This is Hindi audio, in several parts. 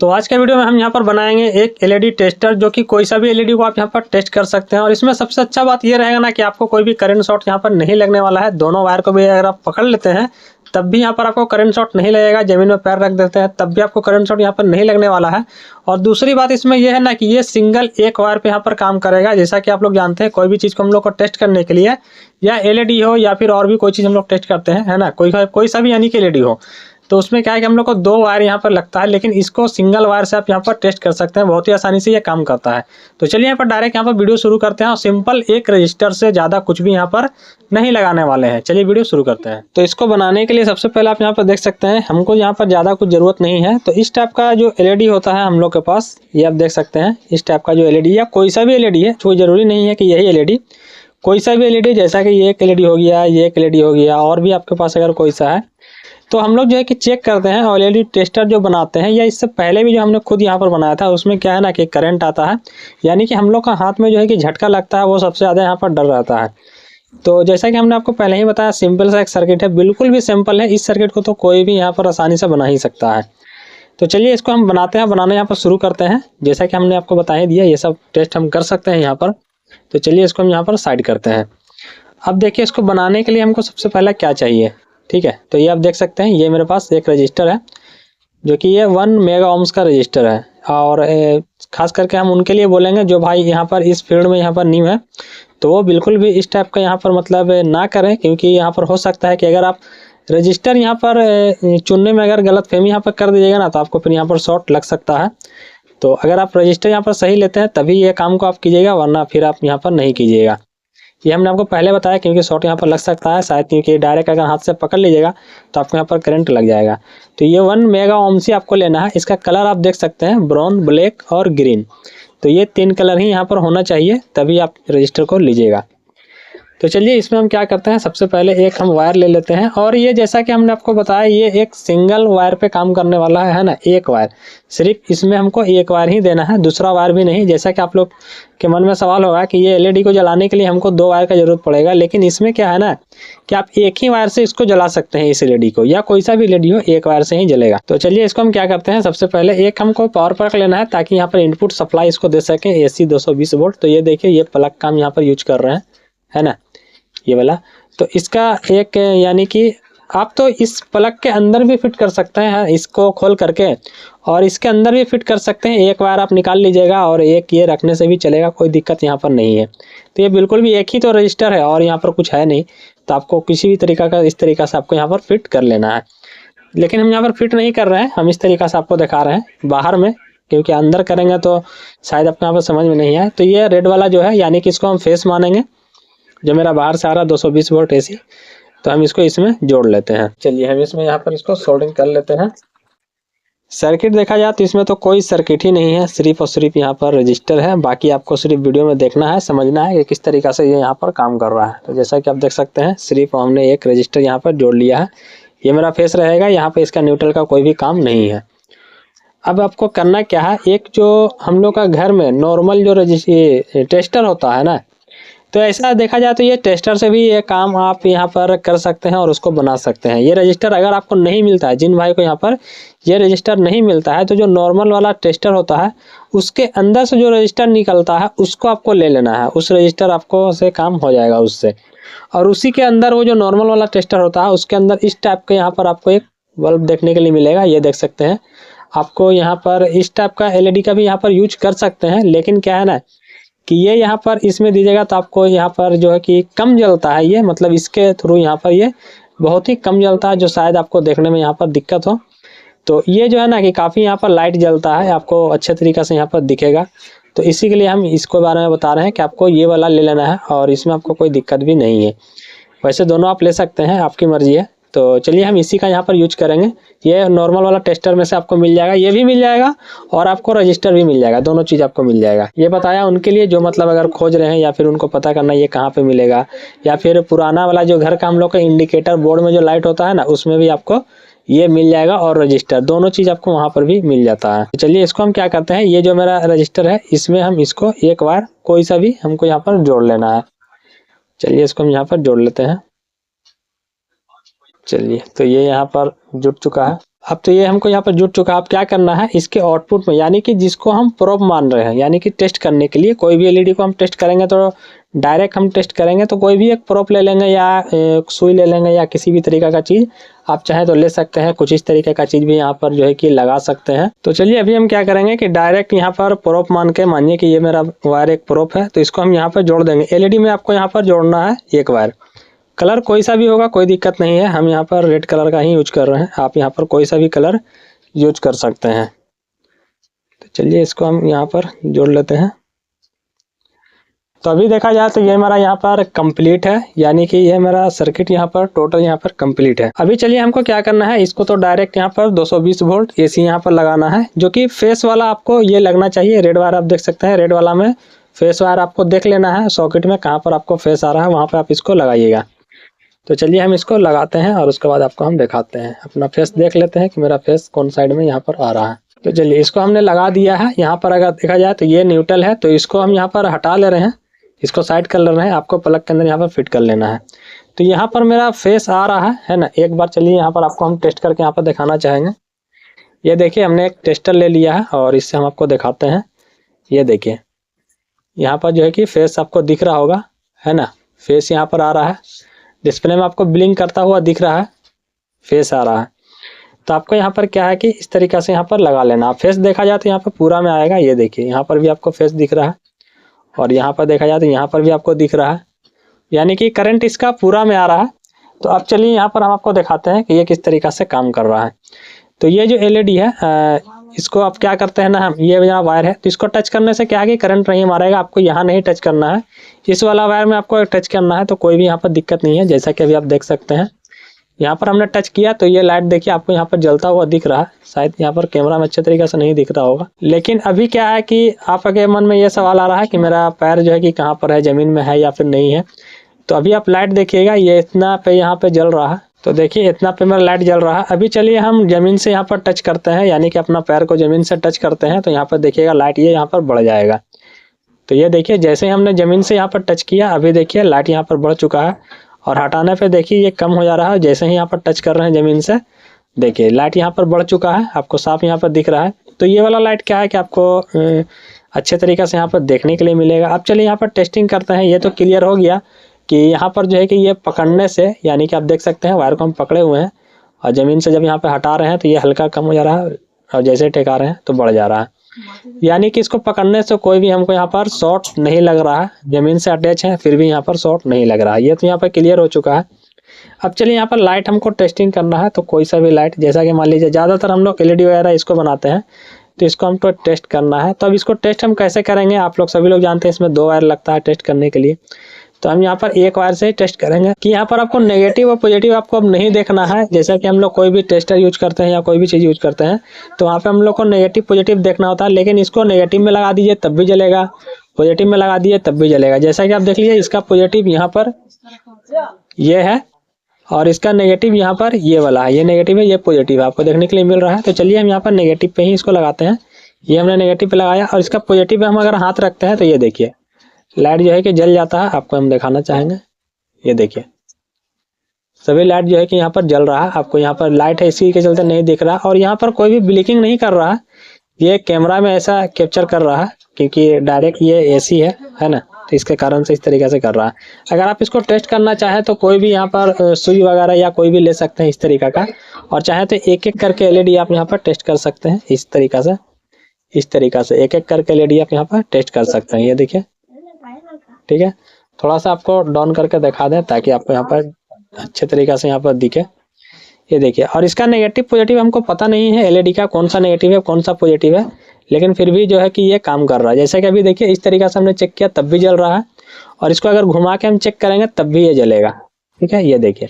तो आज के वीडियो में हम यहाँ पर बनाएंगे एक एलईडी टेस्टर, जो कि कोई सा भी एलईडी को आप यहाँ पर टेस्ट कर सकते हैं। और इसमें सबसे अच्छा बात ये रहेगा ना कि आपको कोई भी करंट शॉट यहाँ पर नहीं लगने वाला है। दोनों वायर को भी अगर आप पकड़ लेते हैं तब भी यहाँ पर आपको करंट शॉट नहीं लगेगा। जमीन में पैर रख देते हैं तब भी आपको करंट शॉट यहाँ पर नहीं लगने वाला है। और दूसरी बात इसमें यह है ना कि ये सिंगल एक वायर पे यहाँ पर काम करेगा। जैसा कि आप लोग जानते हैं, कोई भी चीज़ को हम लोग को टेस्ट करने के लिए, या एलईडी हो या फिर और भी कोई चीज़ हम लोग टेस्ट करते हैं, है ना, कोई सा भी यानी कि एलईडी हो, तो उसमें क्या है कि हम लोग को 2 वायर यहाँ पर लगता है, लेकिन इसको सिंगल वायर से आप यहाँ पर टेस्ट कर सकते हैं। बहुत ही आसानी से ये काम करता है। तो चलिए यहाँ पर डायरेक्ट यहाँ पर वीडियो शुरू करते हैं और सिंपल एक रजिस्टर से ज़्यादा कुछ भी यहाँ पर नहीं लगाने वाले हैं। चलिए वीडियो शुरू करते हैं। तो इसको बनाने के लिए सबसे पहले आप यहाँ पर देख सकते हैं, हमको यहाँ पर ज़्यादा कुछ ज़रूरत नहीं है। तो इस टाइप का जो एलईडी होता है हम लोग के पास, ये आप देख सकते हैं, इस टाइप का जो एलईडी या कोई सा भी एलईडी है, कोई ज़रूरी नहीं है कि यही एलईडी, कोई सा भी एलईडी, जैसा कि ये एक एलईडी हो गया, ये एक एलईडी हो गया, और भी आपके पास अगर कोई सा है तो हम लोग जो है कि चेक करते हैं। और एलईडी टेस्टर जो बनाते हैं, या इससे पहले भी जो हमने खुद यहाँ पर बनाया था, उसमें क्या है ना कि करंट आता है, यानी कि हम लोग का हाथ में जो है कि झटका लगता है, वो सबसे ज़्यादा यहाँ पर डर रहता है। तो जैसा कि हमने आपको पहले ही बताया, सिंपल सा एक सर्किट है, बिल्कुल भी सिंपल है। इस सर्किट को तो कोई भी यहाँ पर आसानी से बना ही सकता है। तो चलिए इसको हम बनाते हैं, बनाना यहाँ पर शुरू करते हैं। जैसा कि हमने आपको बता ही दिया, ये सब टेस्ट हम कर सकते हैं यहाँ पर। तो चलिए इसको हम यहाँ पर साइड करते हैं। अब देखिए, इसको बनाने के लिए हमको सबसे पहले क्या चाहिए, ठीक है। तो ये आप देख सकते हैं, ये मेरे पास एक रजिस्टर है, जो कि ये 1 मेगा ओम्स का रजिस्टर है। और खास करके हम उनके लिए बोलेंगे जो भाई यहाँ पर इस फील्ड में यहाँ पर न्यू है, तो वो बिल्कुल भी इस टाइप का यहाँ पर मतलब ना करें, क्योंकि यहाँ पर हो सकता है कि अगर आप रजिस्टर यहाँ पर चुनने में अगर गलतफहमी यहाँ पर कर दीजिएगा ना, तो आपको फिर यहाँ पर शॉर्ट लग सकता है। तो अगर आप रजिस्टर यहाँ पर सही लेते हैं तभी ये काम को आप कीजिएगा, वरना फिर आप यहाँ पर नहीं कीजिएगा। ये हमने आपको पहले बताया, क्योंकि शॉर्ट यहाँ पर लग सकता है शायद, क्योंकि डायरेक्ट अगर हाथ से पकड़ लीजिएगा तो आपको यहाँ पर करंट लग जाएगा। तो ये 1 मेगा ओम से आपको लेना है। इसका कलर आप देख सकते हैं, ब्राउन, ब्लैक और ग्रीन। तो ये 3 कलर ही यहाँ पर होना चाहिए, तभी आप रजिस्टर को लीजिएगा। तो चलिए इसमें हम क्या करते हैं, सबसे पहले एक हम वायर ले लेते हैं। और ये जैसा कि हमने आपको बताया, ये एक सिंगल वायर पे काम करने वाला है ना, एक वायर। सिर्फ इसमें हमको एक वायर ही देना है, दूसरा वायर भी नहीं। जैसा कि आप लोग के मन में सवाल होगा कि ये एलईडी को जलाने के लिए हमको 2 वायर का जरूरत पड़ेगा, लेकिन इसमें क्या है ना कि आप एक ही वायर से इसको जला सकते हैं। इस एलईडी को, या कोई सा भी एलईडी हो, एक वायर से ही जलेगा। तो चलिए इसको हम क्या करते हैं, सबसे पहले एक हमको पावर प्लग लेना है, ताकि यहाँ पर इनपुट सप्लाई इसको दे सकें, AC 220 वोल्ट। तो ये देखिए, ये प्लग का हम यहाँ पर यूज कर रहे हैं, है ना, ये वाला। तो इसका एक यानी कि आप तो इस प्लग के अंदर भी फिट कर सकते हैं, इसको खोल करके, और इसके अंदर भी फिट कर सकते हैं। एक वायर आप निकाल लीजिएगा और एक ये रखने से भी चलेगा, कोई दिक्कत यहाँ पर नहीं है। तो ये बिल्कुल भी एक ही तो रजिस्टर है और यहाँ पर कुछ है नहीं, तो आपको किसी भी तरीका का, इस तरीका से आपको यहाँ पर फिट कर लेना है। लेकिन हम यहाँ पर फिट नहीं कर रहे हैं, हम इस तरीका से आपको दिखा रहे हैं बाहर में, क्योंकि अंदर करेंगे तो शायद अपने यहाँ पर समझ में नहीं आए। तो ये रेड वाला जो है, यानी कि इसको हम फेस मानेंगे, जो मेरा बाहर से आ रहा है 220 वोल्ट AC। तो हम इसको इसमें जोड़ लेते हैं। चलिए हम इसमें यहाँ पर इसको सोल्डरिंग कर लेते हैं। सर्किट देखा जाए तो इसमें तो कोई सर्किट ही नहीं है, सिर्फ और सिर्फ यहाँ पर रजिस्टर है। बाकी आपको सिर्फ वीडियो में देखना है, समझना है कि किस तरीका से ये यहाँ पर काम कर रहा है। तो जैसा कि आप देख सकते हैं, सिर्फ हमने एक रजिस्टर यहाँ पर जोड़ लिया है। ये मेरा फेस रहेगा, यहाँ पर इसका न्यूट्रल का कोई भी काम नहीं है। अब आपको करना क्या है, एक जो हम लोग का घर में नॉर्मल जो टेस्टर होता है ना, तो ऐसा देखा जाए तो ये टेस्टर से भी ये काम आप यहाँ पर कर सकते हैं और उसको बना सकते हैं। ये रजिस्टर अगर आपको नहीं मिलता है, जिन भाई को यहाँ पर ये रजिस्टर नहीं मिलता है, तो जो नॉर्मल वाला टेस्टर होता है, उसके अंदर से जो रजिस्टर निकलता है उसको आपको ले लेना है। उस रजिस्टर आपको से काम हो जाएगा उससे। और उसी के अंदर वो जो नॉर्मल वाला टेस्टर होता है, उसके अंदर इस टाइप के यहाँ पर आपको एक बल्ब देखने के लिए मिलेगा। ये देख सकते हैं, आपको यहाँ पर इस टाइप का LED का भी यहाँ पर यूज कर सकते हैं। लेकिन क्या है ना कि ये यहाँ पर इसमें दीजिएगा तो आपको यहाँ पर जो है कि कम जलता है ये, मतलब इसके थ्रू यहाँ पर ये बहुत ही कम जलता है, जो शायद आपको देखने में यहाँ पर दिक्कत हो। तो ये जो है ना कि काफ़ी यहाँ पर लाइट जलता है, आपको अच्छे तरीके से यहाँ पर दिखेगा। तो इसी के लिए हम इसको बारे में बता रहे हैं कि आपको ये वाला ले लेना है, और इसमें आपको कोई दिक्कत भी नहीं है। वैसे दोनों आप ले सकते हैं, आपकी मर्जी है। तो चलिए हम इसी का यहाँ पर यूज करेंगे। ये नॉर्मल वाला टेस्टर में से आपको मिल जाएगा, ये भी मिल जाएगा, और आपको रजिस्टर भी मिल जाएगा, दोनों चीज़ आपको मिल जाएगा। ये बताया उनके लिए जो मतलब अगर खोज रहे हैं, या फिर उनको पता करना ये कहाँ पे मिलेगा, या फिर पुराना वाला जो घर का हम लोग का इंडिकेटर बोर्ड में जो लाइट होता है ना, उसमें भी आपको ये मिल जाएगा, और रजिस्टर, दोनों चीज़ आपको वहाँ पर भी मिल जाता है। तो चलिए इसको हम क्या करते हैं, ये जो मेरा रजिस्टर है, इसमें हम इसको एक वायर कोई सा भी हमको यहाँ पर जोड़ लेना है। चलिए इसको हम यहाँ पर जोड़ लेते हैं। चलिए, तो ये यहाँ पर जुड़ चुका है। अब तो ये हमको यहाँ पर जुट चुका है। अब क्या करना है, इसके आउटपुट में, यानी कि जिसको हम प्रोब मान रहे हैं, यानी कि टेस्ट करने के लिए कोई भी एलईडी को हम टेस्ट करेंगे तो डायरेक्ट हम टेस्ट करेंगे तो कोई भी एक प्रोब ले लेंगे या सुई ले लेंगे या किसी भी तरीका का चीज़ आप चाहे तो ले सकते हैं। कुछ इस तरीके का चीज़ भी यहाँ पर जो है कि लगा सकते हैं। तो चलिए अभी हम क्या करेंगे कि डायरेक्ट यहाँ पर प्रोब मान के, मानिए कि ये मेरा वायर एक प्रोब है तो इसको हम यहाँ पर जोड़ देंगे। एलईडी में आपको यहाँ पर जोड़ना है एक वायर, कलर कोई सा भी होगा कोई दिक्कत नहीं है। हम यहाँ पर रेड कलर का ही यूज कर रहे हैं, आप यहाँ पर कोई सा भी कलर यूज कर सकते हैं। तो चलिए इसको हम यहाँ पर जोड़ लेते हैं। तो अभी देखा जाए तो ये मेरा यहाँ पर कंप्लीट है, यानी कि ये मेरा सर्किट यहाँ पर टोटल यहाँ पर कंप्लीट है। अभी चलिए हमको क्या करना है, इसको तो डायरेक्ट यहाँ पर 220 वोल्ट एसी यहाँ पर लगाना है, जो कि फेस वाला आपको ये लगना चाहिए। रेड वायर आप देख सकते हैं, रेड वाला में फेस वायर आपको देख लेना है सॉकेट में कहाँ पर आपको फेस आ रहा है, वहाँ पर आप इसको लगाइएगा। तो चलिए हम इसको लगाते हैं और उसके बाद आपको हम दिखाते हैं। अपना फेस देख लेते हैं कि मेरा फेस कौन साइड में यहाँ पर आ रहा है। तो चलिए इसको हमने लगा दिया है। यहाँ पर अगर देखा जाए तो ये न्यूट्रल है, तो इसको हम यहाँ पर हटा ले रहे हैं, इसको साइड कर ले रहे हैं। आपको प्लग के अंदर यहाँ पर फिट कर लेना है। तो यहाँ पर मेरा फेस आ रहा है ना। एक बार चलिए यहाँ पर आपको हम टेस्ट करके यहाँ पर दिखाना चाहेंगे। ये देखिए हमने एक टेस्टर ले लिया है और इससे हम आपको दिखाते हैं। ये देखिए यहाँ पर जो है कि फेस आपको दिख रहा होगा, है ना। फेस यहाँ पर आ रहा है, डिस्प्ले में आपको ब्लिंक करता हुआ दिख रहा है, फेस आ रहा है। तो आपको यहाँ पर क्या है कि इस तरीक़ा से यहाँ पर लगा लेना। फेस देखा जाए तो यहाँ पर पूरा में आएगा। ये देखिए यहाँ पर भी आपको फेस दिख रहा है और यहाँ पर देखा जाए तो यहाँ पर भी आपको दिख रहा है, यानी कि करंट इसका पूरा में आ रहा है। तो अब चलिए यहाँ पर हम आपको दिखाते हैं कि ये किस तरीक़ा से काम कर रहा है। तो ये जो एलईडी है इसको आप क्या करते हैं ना, हम ये यहाँ वायर है तो इसको टच करने से क्या है कि करंट नहीं मारेगा। आपको यहाँ नहीं टच करना है, इस वाला वायर में आपको टच करना है, तो कोई भी यहाँ पर दिक्कत नहीं है। जैसा कि अभी आप देख सकते हैं यहाँ पर हमने टच किया तो ये लाइट देखिए आपको यहाँ पर जलता हुआ दिख रहा है। शायद यहाँ पर कैमरा में अच्छे तरीके से नहीं दिख रहा होगा, लेकिन अभी क्या है कि आपके मन में ये सवाल आ रहा है कि मेरा पैर जो है कि कहाँ पर है, ज़मीन में है या फिर नहीं है। तो अभी आप लाइट देखिएगा, ये इतना पे यहाँ पे जल रहा है। तो देखिए इतना पे मेरा लाइट जल रहा है। अभी चलिए हम ज़मीन से यहाँ पर टच करते हैं, यानी कि अपना पैर को ज़मीन से टच करते हैं तो यहाँ पर देखिएगा लाइट ये यहाँ पर बढ़ जाएगा। तो ये देखिए जैसे ही हमने ज़मीन से यहाँ पर टच किया, अभी देखिए लाइट यहाँ पर बढ़ चुका है और हटाने पे देखिए ये कम हो जा रहा है। जैसे ही यहाँ पर टच कर रहे हैं ज़मीन से, देखिए लाइट यहाँ पर बढ़ चुका है, आपको साफ यहाँ पर दिख रहा है। तो ये वाला लाइट क्या है कि आपको अच्छे तरीके से यहाँ पर देखने के लिए मिलेगा। अब चलिए यहाँ पर टेस्टिंग करते हैं। ये तो क्लियर हो गया कि यहाँ पर जो है कि ये पकड़ने से, यानी कि आप देख सकते हैं वायर को हम पकड़े हुए हैं और ज़मीन से जब यहाँ पे हटा रहे हैं तो ये हल्का कम हो जा रहा है और जैसे टेका रहे हैं तो बढ़ जा रहा है। यानी कि इसको पकड़ने से कोई भी हमको यहाँ पर शॉर्ट नहीं लग रहा है, ज़मीन से अटैच है फिर भी यहाँ पर शॉर्ट नहीं लग रहा है। ये तो यहाँ पर क्लियर हो चुका है। अब चलिए यहाँ पर लाइट हमको टेस्टिंग करना है, तो कोई सा भी लाइट, जैसा कि मान लीजिए ज़्यादातर हम लोग एलईडी वगैरह इसको बनाते हैं, तो इसको हमको टेस्ट करना है। तो अब इसको टेस्ट हम कैसे करेंगे, आप लोग सभी लोग जानते हैं इसमें 2 वायर लगता है टेस्ट करने के लिए। तो हम यहाँ पर एक वायर से ही टेस्ट करेंगे कि यहाँ पर आपको नेगेटिव और पॉजिटिव आपको अब नहीं देखना है। जैसा कि हम लोग कोई भी टेस्टर यूज करते हैं या कोई भी चीज़ यूज करते हैं तो वहाँ पे हम लोग को नेगेटिव पॉजिटिव देखना होता है, लेकिन इसको नेगेटिव में लगा दीजिए तब भी जलेगा, पॉजिटिव में लगा दीजिए तब भी जलेगा। जैसा कि आप देख लीजिए इसका पॉजिटिव यहाँ पर ये है और इसका नेगेटिव यहाँ पर ये वाला है। ये नेगेटिव है, ये पॉजिटिव आपको देखने के लिए मिल रहा है। तो चलिए हम यहाँ पर नेगेटिव पे ही इसको लगाते हैं। ये हमने नेगेटिव पे लगाया और इसका पॉजिटिव पे हम अगर हाथ रखते हैं तो ये देखिए लाइट जो है कि जल जाता है। आपको हम दिखाना चाहेंगे, ये देखिए सभी लाइट जो है कि यहाँ पर जल रहा है। आपको यहाँ पर लाइट है इसी के चलते नहीं दिख रहा और यहाँ पर कोई भी ब्लिंकिंग नहीं कर रहा है। ये कैमरा में ऐसा कैप्चर कर रहा है क्योंकि डायरेक्ट ये एसी है ना, तो इसके कारण से इस तरीके से कर रहा है। अगर आप इसको टेस्ट करना चाहें तो कोई भी यहाँ पर सुई वगैरह या कोई भी ले सकते हैं इस तरीका का, और चाहे तो एक एक करके एलईडी आप यहाँ पर टेस्ट कर सकते हैं इस तरीका से। इस तरीका से एक एक करके एलईडी आप यहाँ पर टेस्ट कर सकते हैं। ये देखिए, ठीक है। थोड़ा सा आपको डाउन करके दिखा दें ताकि आपको यहाँ पर अच्छे तरीके से यहाँ पर दिखे। ये देखिए, और इसका नेगेटिव पॉजिटिव हमको पता नहीं है एलईडी का कौन सा नेगेटिव है कौन सा पॉजिटिव है, लेकिन फिर भी जो है कि ये काम कर रहा है। जैसे कि अभी देखिए इस तरीके से हमने चेक किया तब भी जल रहा है, और इसको अगर घुमा के हम चेक करेंगे तब भी ये जलेगा। ठीक है, ये देखिए,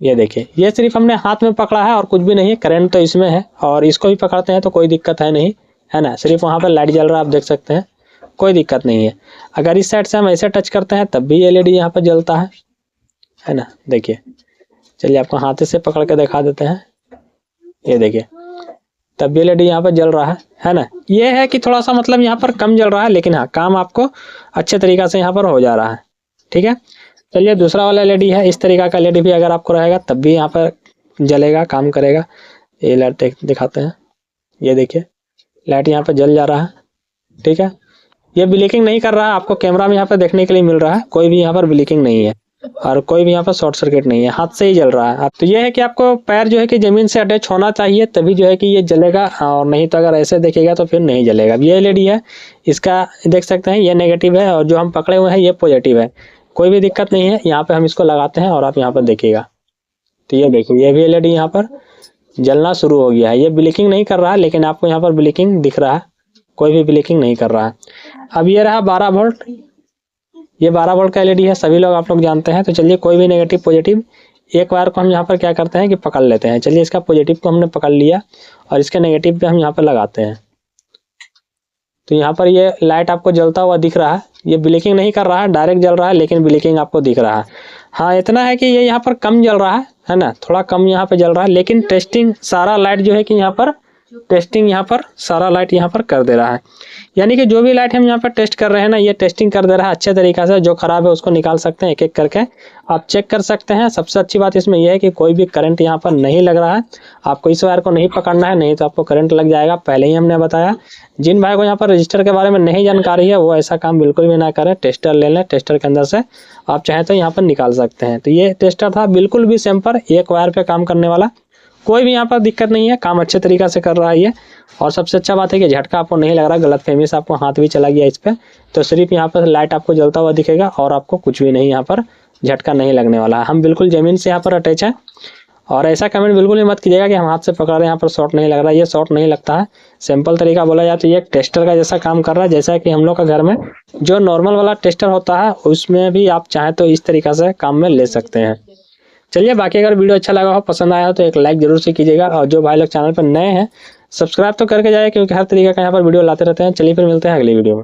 ये देखिए, ये सिर्फ हमने हाथ में पकड़ा है और कुछ भी नहीं है। करंट तो इसमें है और इसको भी पकड़ते हैं तो कोई दिक्कत है नहीं, है ना। सिर्फ वहाँ पर लाइट जल रहा है, आप देख सकते हैं, कोई दिक्कत नहीं है। अगर इस साइड से हम ऐसे टच करते हैं तब भी एलईडी यहाँ पर जलता है ना। देखिए, चलिए आपको हाथ से पकड़ के दिखा देते हैं। ये देखिए, तब भी एलईडी यहाँ पर जल रहा है ना। ये है कि थोड़ा सा मतलब यहाँ पर कम जल रहा है, लेकिन हाँ काम आपको अच्छे तरीक़ा से यहाँ पर हो जा रहा है। ठीक है, चलिए दूसरा वाला एलईडी है। इस तरीका का एलईडी भी अगर आपको रहेगा तब भी यहाँ पर जलेगा, काम करेगा। ये लाइट दिखाते हैं, ये देखिए लाइट यहाँ पे जल जा रहा है, ठीक है। ये ब्लिंकिंग नहीं कर रहा है, आपको कैमरा में यहाँ पे देखने के लिए मिल रहा है, कोई भी यहाँ पर ब्लिंकिंग नहीं है और कोई भी यहाँ पर शॉर्ट सर्किट नहीं है, हाथ से ही जल रहा है। तो ये है कि आपको पैर जो है कि जमीन से अटैच होना चाहिए, तभी जो है कि ये जलेगा, और नहीं तो अगर ऐसे देखेगा तो फिर नहीं जलेगा। ये एलईडी है, इसका देख सकते हैं ये नेगेटिव है और जो हम पकड़े हुए हैं ये पॉजिटिव है, कोई भी दिक्कत नहीं है। यहाँ पे हम इसको लगाते हैं और आप यहाँ पर देखिएगा, तो ये देखिए ये भी एलईडी यहाँ पर जलना शुरू हो गया है। ये ब्लिंकिंग नहीं कर रहा है, लेकिन आपको यहाँ पर ब्लिंकिंग दिख रहा है, कोई भी ब्लिंकिंग नहीं कर रहा है। अब ये रहा 12 वोल्ट, ये 12 वोल्ट का एलईडी है, सभी लोग आप लोग जानते हैं। तो चलिए कोई भी नेगेटिव पॉजिटिव एक वायर को हम यहाँ पर क्या करते हैं कि पकड़ लेते हैं। चलिए इसका पॉजिटिव को हमने पकड़ लिया और इसके नेगेटिव पे हम यहाँ पर लगाते हैं। तो यहाँ पर ये लाइट आपको जलता हुआ दिख रहा है, ये ब्लिंकिंग नहीं कर रहा है, डायरेक्ट जल रहा है, लेकिन ब्लिंकिंग आपको दिख रहा है। हाँ इतना है कि ये यहाँ पर कम जल रहा है ना, थोड़ा कम यहाँ पे जल रहा है, लेकिन टेस्टिंग सारा लाइट जो है कि यहाँ पर टेस्टिंग यहाँ पर सारा लाइट यहाँ पर कर दे रहा है। यानी कि जो भी लाइट हम यहाँ पर टेस्ट कर रहे हैं ना, ये टेस्टिंग कर दे रहा है अच्छे तरीक़े से। जो खराब है उसको निकाल सकते हैं एक एक करके, आप चेक कर सकते हैं। सबसे अच्छी बात इसमें यह है कि कोई भी करंट यहाँ पर नहीं लग रहा है, आपको इस वायर को नहीं पकड़ना है, नहीं तो आपको करंट लग जाएगा। पहले ही हमने बताया, जिन भाई को यहाँ पर रजिस्टर के बारे में नहीं जानकारी है वो ऐसा काम बिल्कुल भी ना करें, टेस्टर ले लें, टेस्टर के अंदर से आप चाहें तो यहाँ पर निकाल सकते हैं। तो ये टेस्टर था बिल्कुल भी सिंपल, एक वायर पे काम करने वाला, कोई भी यहाँ पर दिक्कत नहीं है, काम अच्छे तरीक़े से कर रहा है ये। और सबसे अच्छा बात है कि झटका आपको नहीं लग रहा, गलतफहमी से आपको हाथ भी चला गया इस पर, तो सिर्फ यहाँ पर लाइट आपको जलता हुआ दिखेगा और आपको कुछ भी नहीं यहाँ पर झटका नहीं लगने वाला है। हम बिल्कुल ज़मीन से यहाँ पर अटैच है। और ऐसा कमेंट बिल्कुल भी मत कीजिएगा कि हम हाथ से पकड़ रहे हैं, यहाँ पर शॉर्ट नहीं लग रहा है, ये शॉर्ट नहीं लगता है। सिंपल तरीका बोला जाए तो ये एक टेस्टर का जैसा काम कर रहा है, जैसा कि हम लोग का घर में जो नॉर्मल वाला टेस्टर होता है उसमें भी आप चाहें तो इस तरीक़ा से काम में ले सकते हैं। चलिए बाकी अगर वीडियो अच्छा लगा हो, पसंद आया हो तो एक लाइक जरूर से कीजिएगा, और जो भाई लोग चैनल पर नए हैं सब्सक्राइब तो करके जाए, क्योंकि हर तरीके का यहाँ पर वीडियो लाते रहते हैं। चलिए फिर मिलते हैं अगली वीडियो में।